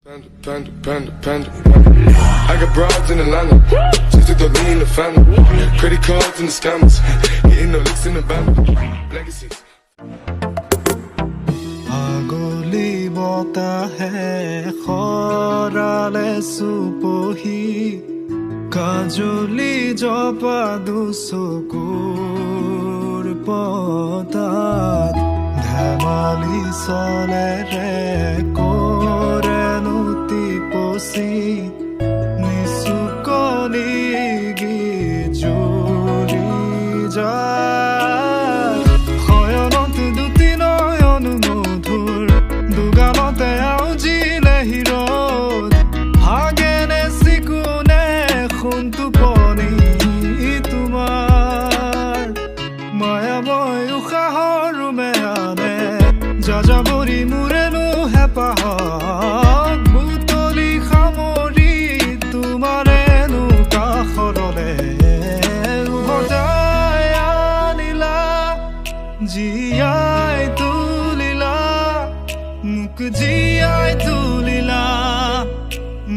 Panda. I got broads in Atlanta, just to throw me in the family. Credit cards and the scammers, getting no licks in the band. Legacies. আগলি বতাহে খৰালে চুপহি কাজলি জপা দুচকুৰ পতাত ধেমালি চলেৰে কৰেনো টিপচি নিচুকনি গিজুৰি যায় শয়নত দুটি নয়ন মধুৰ দুগালতে আউজিলে হিৰদ ভাগেনে চিকুনে সোণটো পনি তোমাৰ মায়াময় উশাহৰ মেয়ানে যাযাবৰী মোৰেনো হেঁপাহক বুটলি সামৰি তোমাৰেনো কাষৰলে উভতাই আনিলা জীয়াই তুলিলা মোক জীয়াই তুলিলা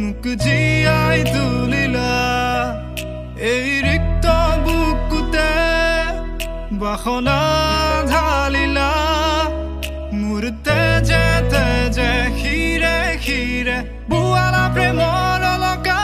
মোক জীয়াই তুলিলা এই ৰিক্ত বুকুতে বাসনা ঢালিলা মোৰ তেজে তেজে শিৰে শিৰে বুৱালা প্ৰেমৰ অলকা